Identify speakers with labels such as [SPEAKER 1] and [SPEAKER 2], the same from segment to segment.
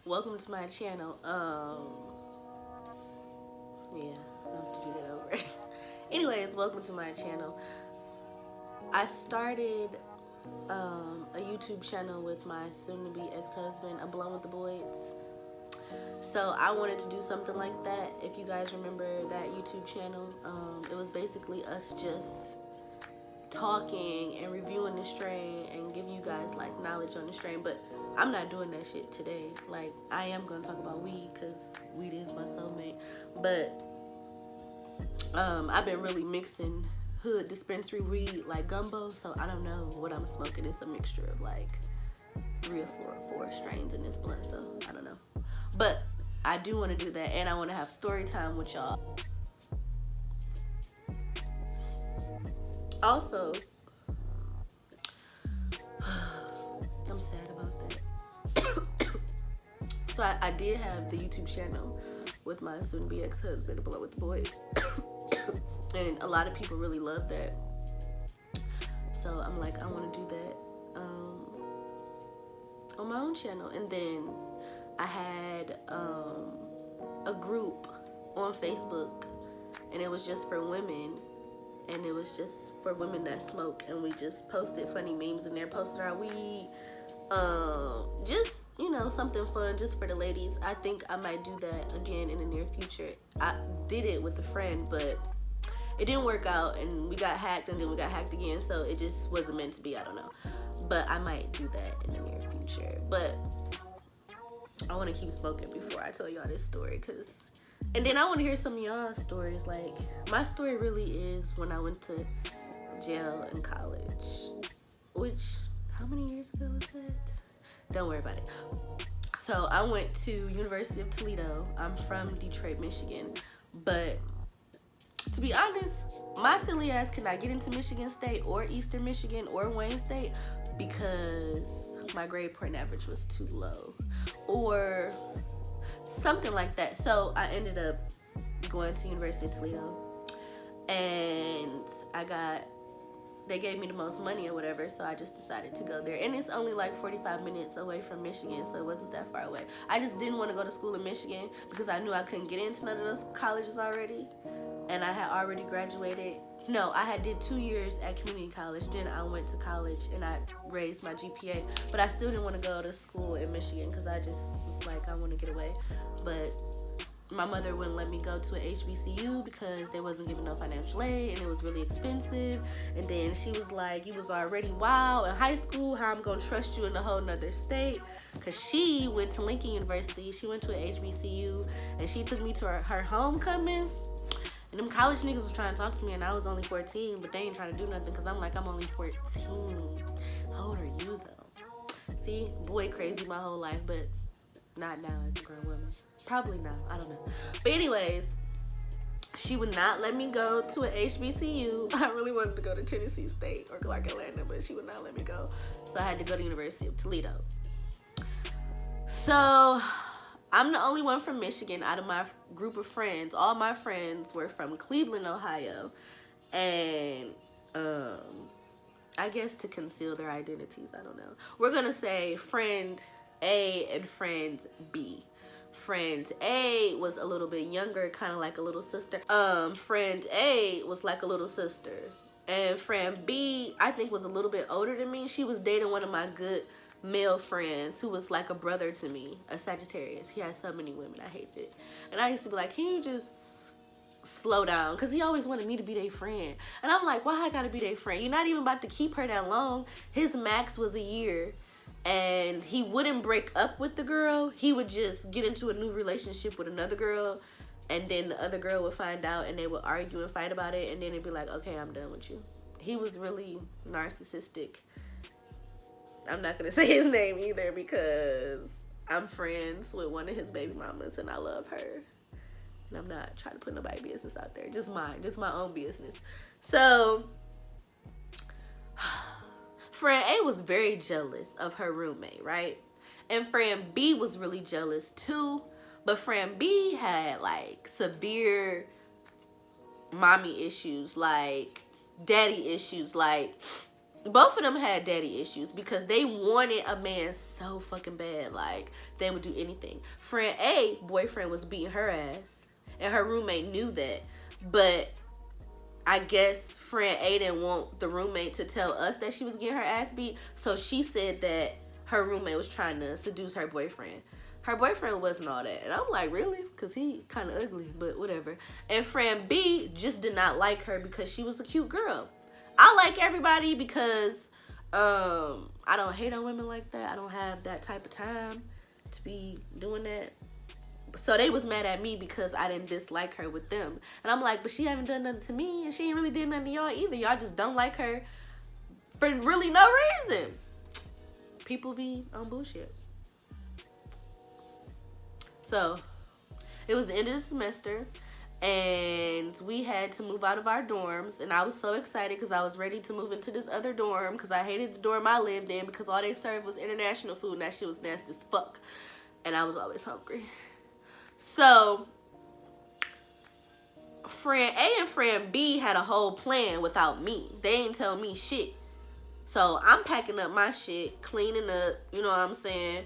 [SPEAKER 1] Welcome to my channel. Yeah, I have to do that over. Anyways, welcome to my channel. I started a YouTube channel with my soon-to-be ex-husband, A Blunt with the Boys. So I wanted to do something like that. If you guys remember that YouTube channel, it was basically us just talking and reviewing the strain and giving you guys like knowledge on the strain. But I'm not doing that shit today. Like, I am gonna talk about weed because weed is my soulmate. But I've been really mixing hood dispensary weed like gumbo, so I don't know what I'm smoking. It's a mixture of like 3 or 4 strains in this blunt, so I don't know. But I do want to do that, and I want to have story time with y'all. Also, I'm sad about that. So I did have the YouTube channel with my soon-to-be ex-husband, A Blunt with the Boys. And a lot of people really love that. So I'm like, I want to do that on my own channel. And then I had a group on Facebook, and it was just for women. And it was just for women that smoke, and we just posted funny memes in there, posted our weed, just, you know, something fun just for the ladies. I think I might do that again in the near future. I did it with a friend, but it didn't work out, and we got hacked, and then we got hacked again, so it just wasn't meant to be. I don't know, but I might do that in the near future. But I want to keep smoking before I tell y'all this story, because and then I want to hear some of y'all stories. Like, my story really is when I went to jail in college, which, how many years ago was that? Don't worry about it. So I went to University of Toledo. I'm from Detroit, Michigan, but to be honest, my silly ass could not get into Michigan State or Eastern Michigan or Wayne State because my grade point average was too low or something like that. So I ended up going to University of Toledo, and they gave me the most money or whatever, so I just decided to go there. And it's only like 45 minutes away from Michigan, so it wasn't that far away. I just didn't want to go to school in Michigan because I knew I couldn't get into none of those colleges already, and I had already graduated. No, I had did 2 years at community college, then I went to college and I raised my GPA, but I still didn't want to go to school in Michigan because I just was like, I want to get away. But my mother wouldn't let me go to an HBCU because they wasn't giving no financial aid, and it was really expensive. And then she was like, you was already wild in high school, how I'm gonna trust you in a whole nother state? Because she went to Lincoln University, she went to an HBCU, and she took me to her homecoming. And them college niggas was trying to talk to me, and I was only 14, but they ain't trying to do nothing because I'm like, I'm only 14. How old are you though? See, boy crazy my whole life, but not now as a grown woman. Probably now, I don't know. But anyways, she would not let me go to an HBCU. I really wanted to go to Tennessee State or Clark Atlanta, but she would not let me go. So I had to go to University of Toledo. So I'm the only one from Michigan out of my group of friends. All my friends were from Cleveland, Ohio. And I guess to conceal their identities, I don't know. We're going to say friend A and friend B. Friend A was a little bit younger, kind of like a little sister. Friend A was like a little sister. And friend B, I think, was a little bit older than me. She was dating one of my good male friends who was like a brother to me, a Sagittarius. He had so many women, I hated it. And I used to be like, can you just slow down? Because he always wanted me to be their friend. And I'm like, why I gotta be their friend? You're not even about to keep her that long. His max was a year. And he wouldn't break up with the girl. He would just get into a new relationship with another girl, and then the other girl would find out, and they would argue and fight about it, and then it'd be like, okay, I'm done with you. He was really narcissistic. I'm not gonna say his name either because I'm friends with one of his baby mamas, and I love her. And I'm not trying to put nobody's business out there. Just mine. Just my own business. So friend A was very jealous of her roommate, right? And friend B was really jealous too. But friend B had like severe mommy issues, like daddy issues. Like, both of them had daddy issues because they wanted a man so fucking bad. Like, they would do anything. Friend A, boyfriend was beating her ass. And her roommate knew that. But I guess friend A didn't want the roommate to tell us that she was getting her ass beat. So she said that her roommate was trying to seduce her boyfriend. Her boyfriend wasn't all that. And I'm like, really? Because he kind of ugly, but whatever. And friend B just did not like her because she was a cute girl. I like everybody because I don't hate on women like that. I don't have that type of time to be doing that. So they was mad at me because I didn't dislike her with them. And I'm like, but she haven't done nothing to me, and she ain't really did nothing to y'all either. Y'all just don't like her for really no reason. People be on bullshit. So it was the end of the semester, and we had to move out of our dorms, and I was so excited because I was ready to move into this other dorm because I hated the dorm I lived in because all they served was international food, and that shit was nasty as fuck. And I was always hungry. So friend A and friend B had a whole plan without me. They ain't tell me shit. So I'm packing up my shit, cleaning up, you know what I'm saying,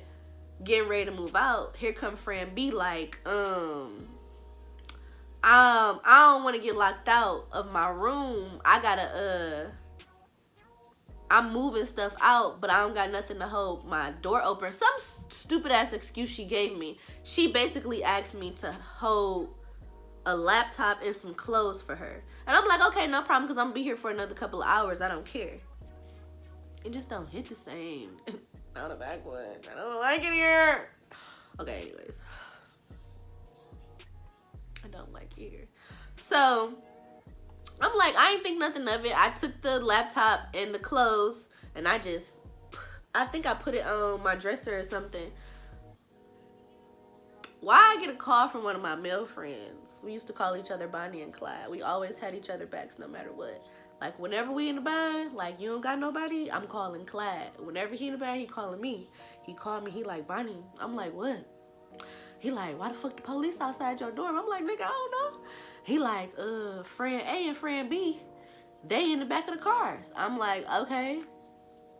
[SPEAKER 1] getting ready to move out. Here come friend B like, I don't want to get locked out of my room. I'm moving stuff out, but I don't got nothing to hold my door open. Some stupid ass excuse she gave me. She basically asked me to hold a laptop and some clothes for her. And I'm like, okay, no problem, because I'm going to be here for another couple of hours. I don't care. It just don't hit the same. Not a backwood. I don't like it here. Okay, anyways. I don't like it here. So I'm like, I ain't think nothing of it. I took the laptop and the clothes, and I think I put it on my dresser or something. Why I get a call from one of my male friends. We used to call each other Bonnie and Clyde. We always had each other backs no matter what. Like, whenever we in the bind, like, you don't got nobody, I'm calling Clyde. Whenever he in the bind, he calling me. He called me, he like, Bonnie. I'm like, what? He like, why the fuck the police outside your dorm? I'm like, nigga, I don't know. He like, friend A and friend B, they in the back of the cars. I'm like, okay.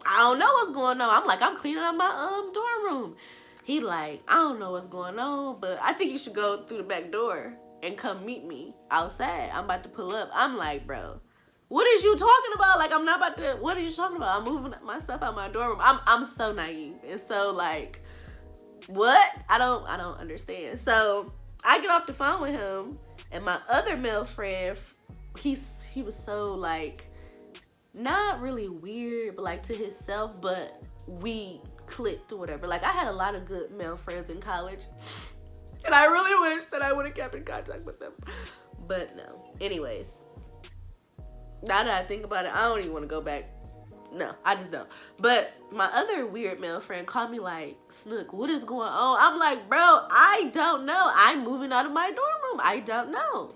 [SPEAKER 1] I don't know what's going on. I'm like, I'm cleaning up my dorm room. He like, I don't know what's going on, but I think you should go through the back door and come meet me outside. I'm about to pull up. I'm like, bro, what is you talking about? Like, I'm not about to, what are you talking about? I'm moving my stuff out my dorm room. I'm so naive. And so, like, what? I don't understand. So I get off the phone with him, and my other male friend, he was so, like, not really weird, but like to himself, but we clicked or whatever. Like, I had a lot of good male friends in college, and I really wish that I would have kept in contact with them, but no. Anyways, now that I think about it, I don't even want to go back. No, I just don't. But my other weird male friend called me like, Snook, what is going on? I'm like, bro, I don't know. I'm moving out of my dorm room. I don't know.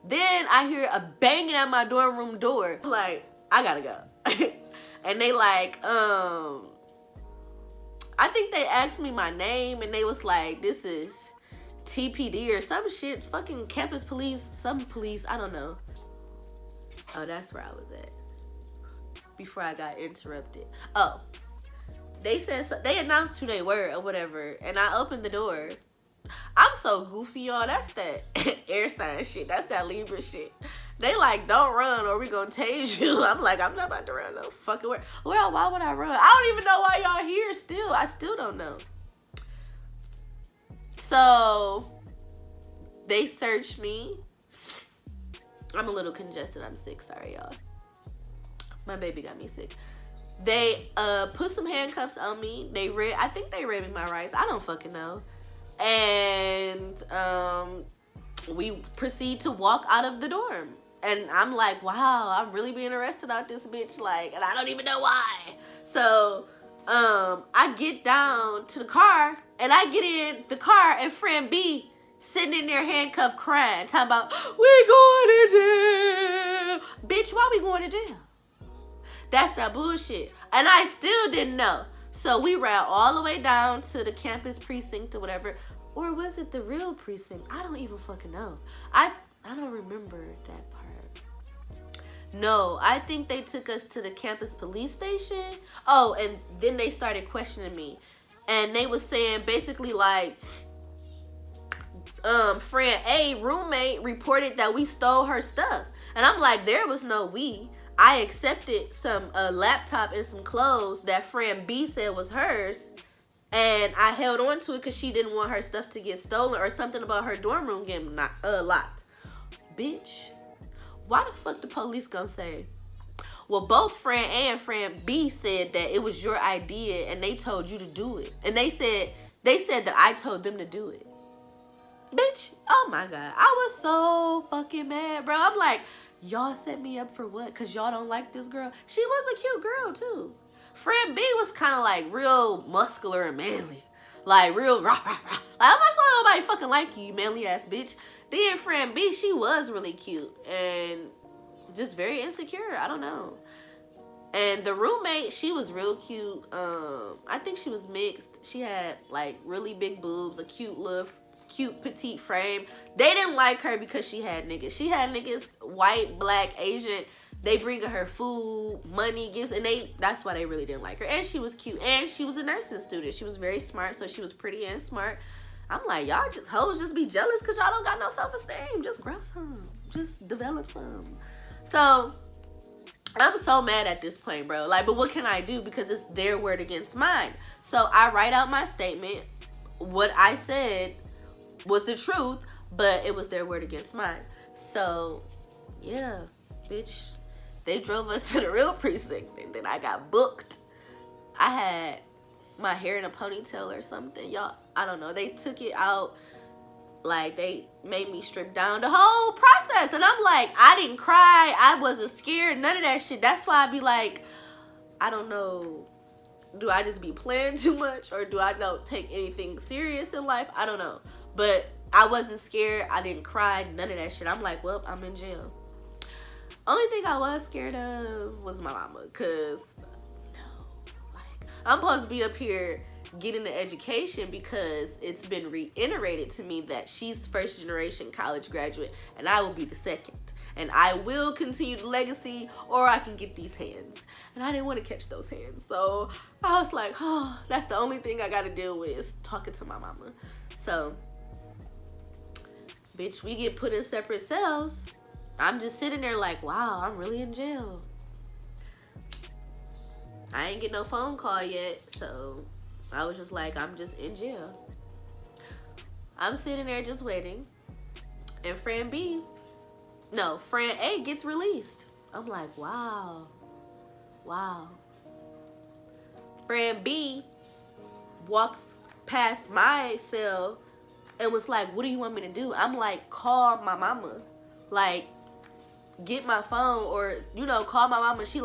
[SPEAKER 1] Then I hear a banging at my dorm room door. I'm like, I gotta go. And they like, I think they asked me my name, and they was like, this is TPD or some shit. Fucking campus police, some police, I don't know. Oh, that's where I was at before I got interrupted. Oh, they said, they announced who they were or whatever, and I opened the door. I'm so goofy, y'all. That's that air sign shit. That's that Libra shit. They like, don't run or we gonna tase you. I'm like, I'm not about to run no fucking where. Well, why would I run? I don't even know why y'all here still. I still don't know. So they searched me. I'm a little congested. I'm sick. Sorry, y'all. My baby got me sick. They put some handcuffs on me. I think they read me my rights. I don't fucking know. And we proceed to walk out of the dorm. And I'm like, wow, I'm really being arrested out this bitch. Like, and I don't even know why. So I get down to the car, and I get in the car, and friend B sitting in there handcuffed crying, talking about, we going to jail. Bitch, why we going to jail? That's that bullshit. And I still didn't know. So we ran all the way down to the campus precinct or whatever. Or was it the real precinct? I don't even fucking know. I don't remember that part. No, I think they took us to the campus police station. Oh, and then they started questioning me. And they was saying basically like, friend A, roommate, reported that we stole her stuff. And I'm like, there was no we. I accepted a laptop and some clothes that friend B said was hers. And I held on to it because she didn't want her stuff to get stolen or something about her dorm room getting locked. Bitch, why the fuck the police gonna say? Well, both friend A and friend B said that it was your idea and they told you to do it. And they said that I told them to do it. Bitch, oh my God. I was so fucking mad, bro. I'm like, y'all set me up for what? Because y'all don't like this girl? She was a cute girl, too. Friend B was kind of like real muscular and manly. Like real rah, rah, rah. Like, I'm not supposed to nobody fucking like you manly ass bitch. Then friend B, she was really cute and just very insecure. I don't know. And the roommate, she was real cute. I think she was mixed. She had like really big boobs, a cute petite frame. They didn't like her because she had niggas. She had niggas, white, black, Asian. They bring her food, money, gifts, and that's why they really didn't like her. And she was cute. And she was a nursing student. She was very smart, so she was pretty and smart. I'm like, y'all just hoes just be jealous because y'all don't got no self-esteem. Just grow some. Just develop some. So I'm so mad at this point, bro. Like, but what can I do? Because it's their word against mine. So I write out my statement. What I said was the truth, but it was their word against mine. So, yeah, bitch. They drove us to the real precinct, and then I got booked. I had my hair in a ponytail or something. Y'all, I don't know. They took it out. Like, they made me strip down the whole process. And I'm like, I didn't cry. I wasn't scared. None of that shit. That's why I be like, I don't know. Do I just be playing too much? Or do I not take anything serious in life? I don't know. But I wasn't scared. I didn't cry. None of that shit. I'm like, well, I'm in jail. Only thing I was scared of was my mama. Because, no. Like, I'm supposed to be up here getting the education because it's been reiterated to me that she's first generation college graduate and I will be the second. And I will continue the legacy or I can get these hands. And I didn't want to catch those hands. So I was like, oh, that's the only thing I got to deal with is talking to my mama. So, bitch, we get put in separate cells. I'm just sitting there like, wow, I'm really in jail. I ain't get no phone call yet, so I was just like, I'm just in jail. I'm sitting there just waiting. And friend A gets released. I'm like, wow. Wow. Friend B walks past my cell and was like, what do you want me to do? I'm like, call my mama. Like, get my phone or, call my mama. She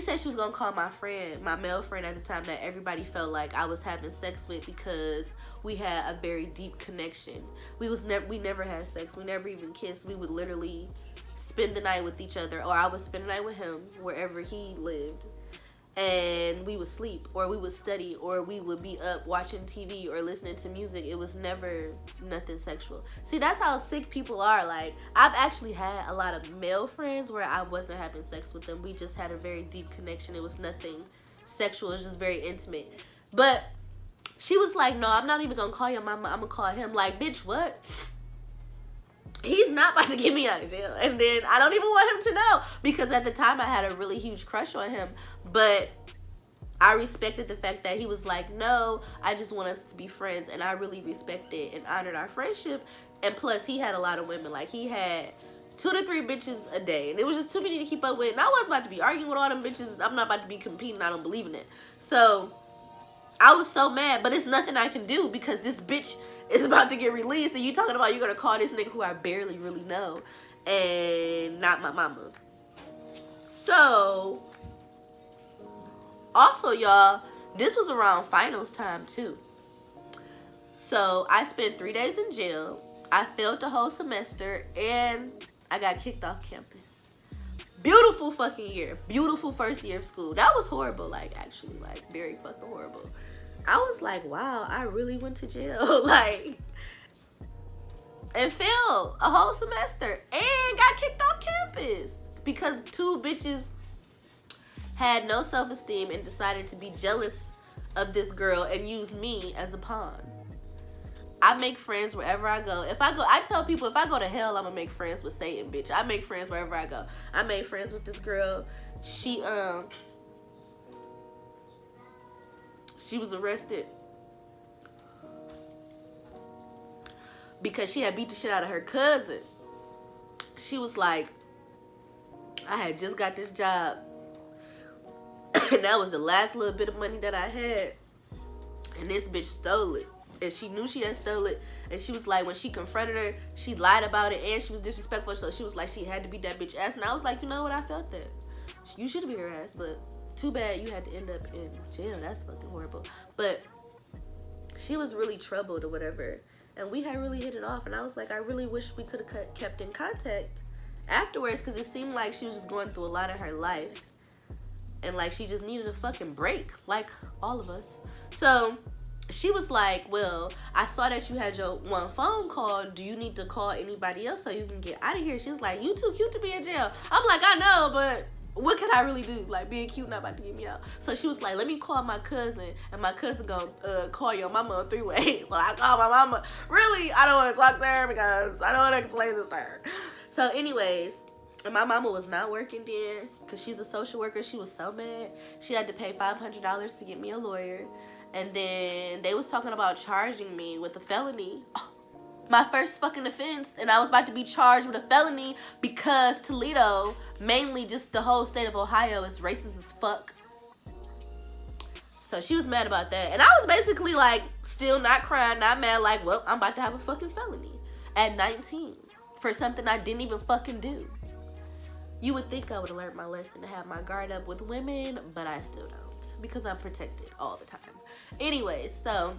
[SPEAKER 1] said she was gonna call my friend, my male friend at the time that everybody felt like I was having sex with because we had a very deep connection. We never had sex. We never even kissed. We would literally spend the night with each other, or I would spend the night with him wherever he lived. And we would sleep, or we would study, or we would be up watching TV or listening to music. It was never nothing sexual. See, that's how sick people are. Like, I've actually had a lot of male friends where I wasn't having sex with them. We just had a very deep connection. It was nothing sexual. It was just very intimate. But she was like, no, I'm not even going to call your mama. I'm going to call him. Like, bitch, what? He's not about to get me out of jail. And then I don't even want him to know. Because at the time I had a really huge crush on him. But I respected the fact that he was like, no, I just want us to be friends. And I really respected and honored our friendship. And plus, he had a lot of women. Like, he had 2 to 3 bitches a day. And it was just too many to keep up with. And I wasn't about to be arguing with all them bitches. I'm not about to be competing. I don't believe in it. So I was so mad. But it's nothing I can do because this bitch is about to get released. And you talking about you're going to call this nigga who I barely really know. And not my mama. So, also, y'all, this was around finals time, too. So, I spent 3 days in jail. I failed the whole semester. And I got kicked off campus. Beautiful fucking year. Beautiful first year of school. That was horrible, like, actually, like, very fucking horrible. I was like, wow, I really went to jail. Like, and failed a whole semester. And got kicked off campus. because two bitches had no self-esteem and decided to be jealous of this girl and use me as a pawn. I make friends wherever I go. I tell people if I go to hell, I'm gonna make friends with Satan, bitch. I make friends wherever I go. I made friends with this girl. She was arrested because she had beat the shit out of her cousin. She was like, I had just got this job and that was the last little bit of money that I had, and this bitch stole it. And she knew she had stole it. And she was like, when she confronted her, she lied about it and she was disrespectful. So she was like, she had to beat that bitch ass. And I was like, you know what? I felt that. You should have beat her ass, but too bad you had to end up in jail. That's fucking horrible. But she was really troubled or whatever. And we had really hit it off. And I was like, I really wish we could have kept in contact afterwards, because it seemed like she was just going through a lot in her life. And like she just needed a fucking break, like all of us. So she was like, well, I saw that you had your one phone call. Do you need to call anybody else so you can get out of here? She was like, you too cute to be in jail. I'm like, I know, but what can I really do? Like, being cute not about to get me out. So she was like, let me call my cousin, and my cousin gonna call your mama on three-way. So I called my mama. Really, I don't want to talk to her because I don't want to explain this to her. So anyways, and my mama was not working then because she's a social worker. She was so mad. She had to pay $500 to get me a lawyer. And then they was talking about charging me with a felony. Oh, my first fucking offense. And I was about to be charged with a felony because Toledo, mainly just the whole state of Ohio, is racist as fuck. So she was mad about that. And I was basically like, still not crying, not mad, like, well, I'm about to have a fucking felony at 19 for something I didn't even fucking do. You would think I would have learned my lesson to have my guard up with women, but I still don't because I'm protected all the time. Anyways, so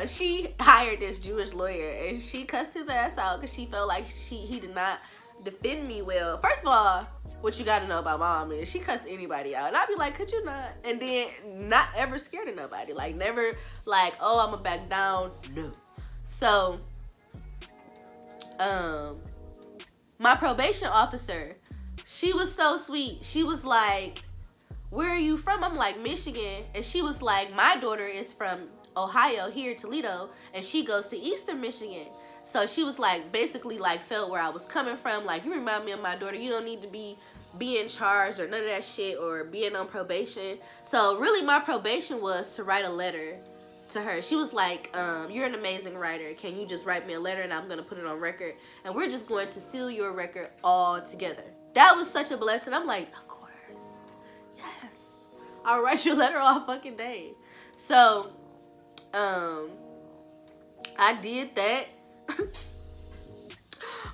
[SPEAKER 1] she hired this Jewish lawyer and she cussed his ass out because she felt like he did not defend me well. First of all, what you gotta know about my mom is she cussed anybody out. And I'd be like, could you not? And then not ever scared of nobody. Like, never like, oh, I'm gonna back down. No. So, my probation officer, she was so sweet. She was like, where are you from? I'm like, Michigan. And she was like, my daughter is from Ohio, here, Toledo, and she goes to Eastern Michigan. So she was like, basically like felt where I was coming from. Like, you remind me of my daughter. You don't need to be in charge or none of that shit or being on probation. So really my probation was to write a letter to her. She was like, you're an amazing writer. Can you just write me a letter and I'm going to put it on record? And we're just going to seal your record all together. That was such a blessing. I'm like, of course. Yes. I'll write your letter all fucking day. So, I did that.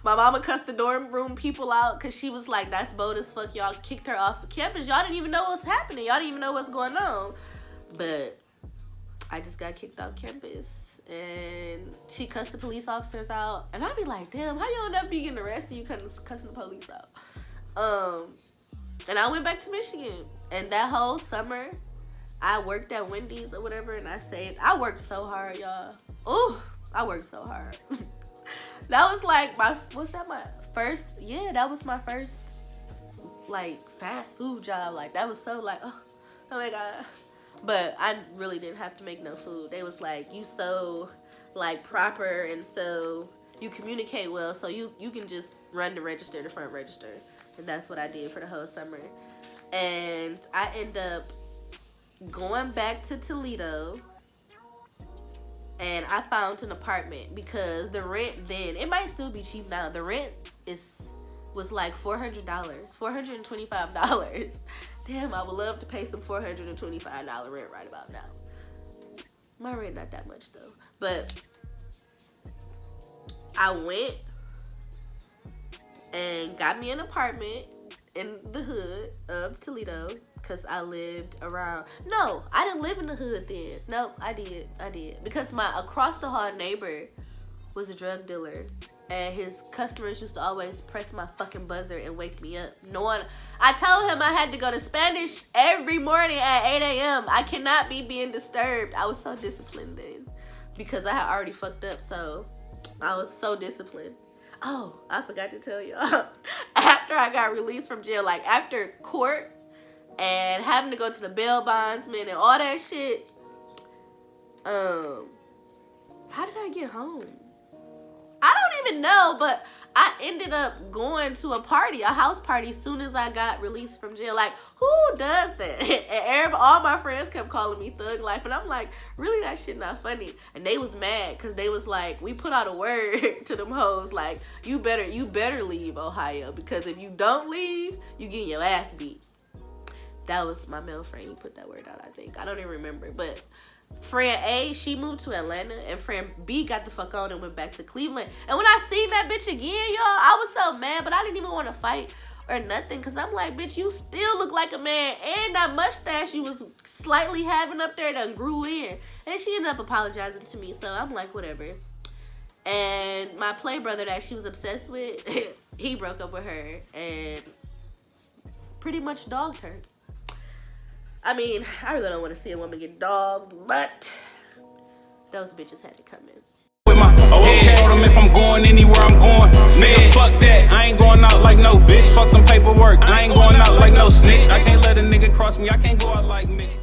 [SPEAKER 1] My mama cussed the dorm room people out because she was like, that's bold as fuck. Y'all kicked her off the campus. Y'all didn't even know what's happening. Y'all didn't even know what's going on. But I just got kicked off campus. And she cussed the police officers out. And I'd be like, damn, how you end up getting arrested? You cussing the police out. And I went back to Michigan. And that whole summer, I worked at Wendy's or whatever. And I worked so hard, y'all. Ooh, I worked so hard. That was like my first, that was my first, like, fast food job. Like, that was so, like, oh my God. But I really didn't have to make no food. They was like, you so, like, proper and so you communicate well, so you can just run the register, the front register. And that's what I did for the whole summer. And I end up going back to Toledo. And I found an apartment because the rent then, it might still be cheap now. The rent was like $400, $425. Damn, I would love to pay some $425 rent right about now. My rent not that much though. But I went and got me an apartment in the hood of Toledo. Because I lived around. No, I didn't live in the hood then. Nope, I did. Because my across the hall neighbor was a drug dealer. And his customers used to always press my fucking buzzer and wake me up. I told him I had to go to Spanish every morning at 8 a.m. I cannot be being disturbed. I was so disciplined then. Because I had already fucked up. So I was so disciplined. Oh, I forgot to tell y'all. after I got released from jail, like after court and having to go to the bail bondsman and all that shit, how did I get home? I don't even know, but I ended up going to a party, a house party, as soon as I got released from jail. Like, who does that? And all my friends kept calling me Thug Life, and I'm like, really, that shit not funny. And they was mad because they was like, we put out a word to them hoes, like, you better leave Ohio, because if you don't leave, you getting your ass beat. That was my male friend. He put that word out, I think. I don't even remember, but friend A, she moved to Atlanta, and friend B got the fuck on and went back to Cleveland. And when I seen that bitch again, y'all, I was so mad, but I didn't even want to fight or nothing, because I'm like, bitch, you still look like a man, and that mustache you was slightly having up there done grew in. And she ended up apologizing to me, so I'm like, whatever. And my play brother that she was obsessed with, he broke up with her and pretty much dogged her. I mean, I really don't want to see a woman get dogged, but those bitches had to come in.
[SPEAKER 2] With my head, told them if I'm going anywhere, I'm going. Nigga, fuck that. I ain't going out like no bitch. Fuck some paperwork. I ain't going out like no snitch. I can't let a nigga cross me. I can't go out like Mitch.